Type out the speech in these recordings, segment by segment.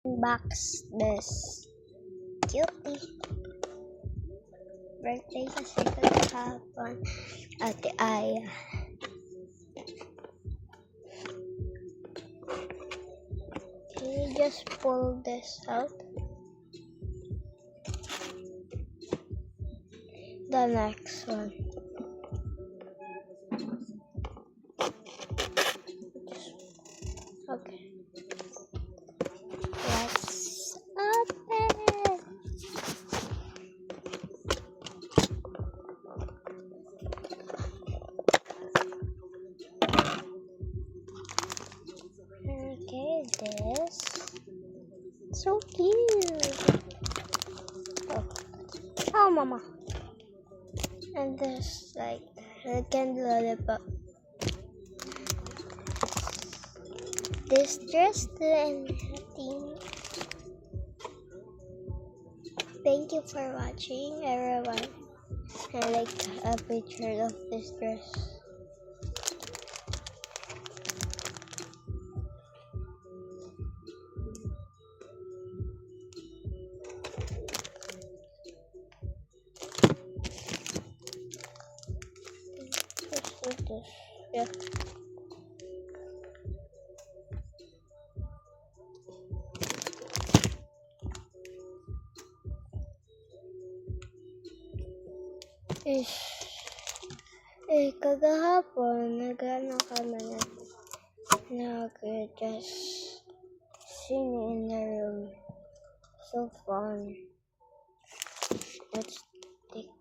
unbox this cutie. Birthday kasi kahapon. Ate Aya. Can you just pull this out? The next one. Okay. Let's open. Okay, this. So cute. Oh, mama. And this, like, a candy lollipop. This dress and thing. Thank you for watching, everyone. I like a picture of this dress. Yeah. Kagahapon, nag-ano kami just sing in the room. So fun. Let's take.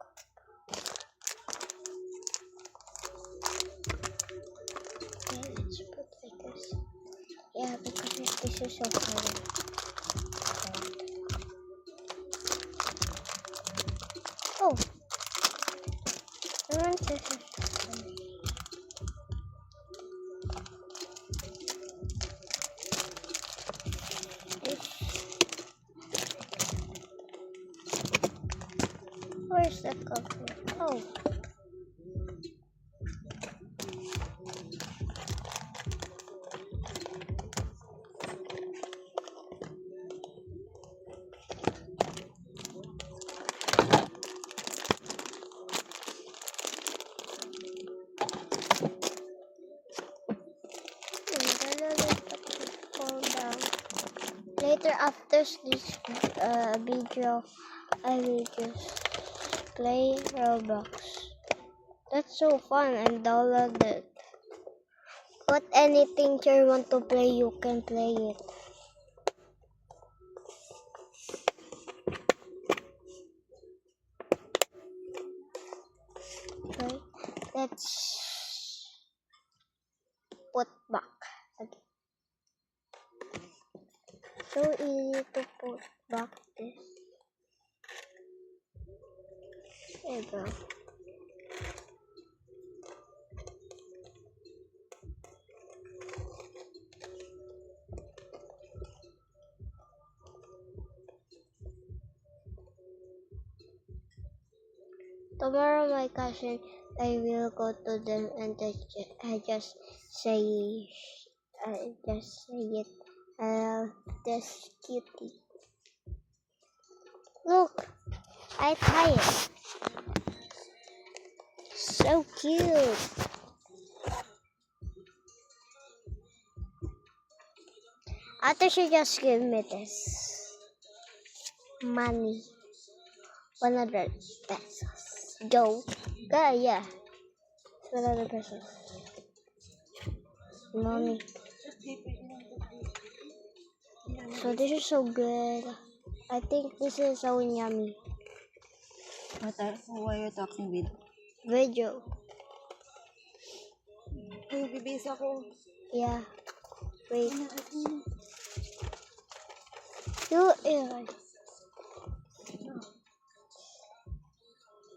Okay, let's put like this. Yeah, because this is so fun. Oh, I want this. Where's the cover? Oh. Later after this video, I will just play Roblox. That's so fun and download it. What anything you want to play, you can play it. Okay, let's put back again. So easy to put back this. There you go. Tomorrow, my cousin, I will go to them and I just say it. This cutie. Look, I tie it. So cute. After she just give me this money, 100 pesos. Go, yeah, 100 pesos. Mommy. So this is so good. I think this is so yummy. Who are you talking with? Video. Ay, bibis ako. Yeah. Wait. You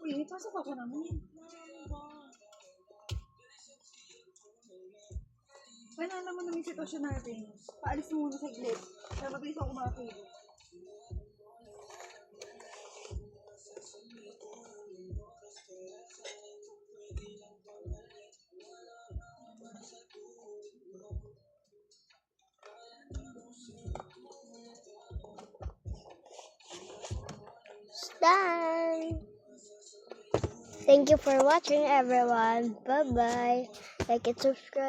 Uy, pasok ako naman. Paano naman namin sitwasyon natin? Paalis mo muna sa glit. Kaya mabilis ako makakita. done. Thank you for watching, everyone. Bye bye. Like and subscribe.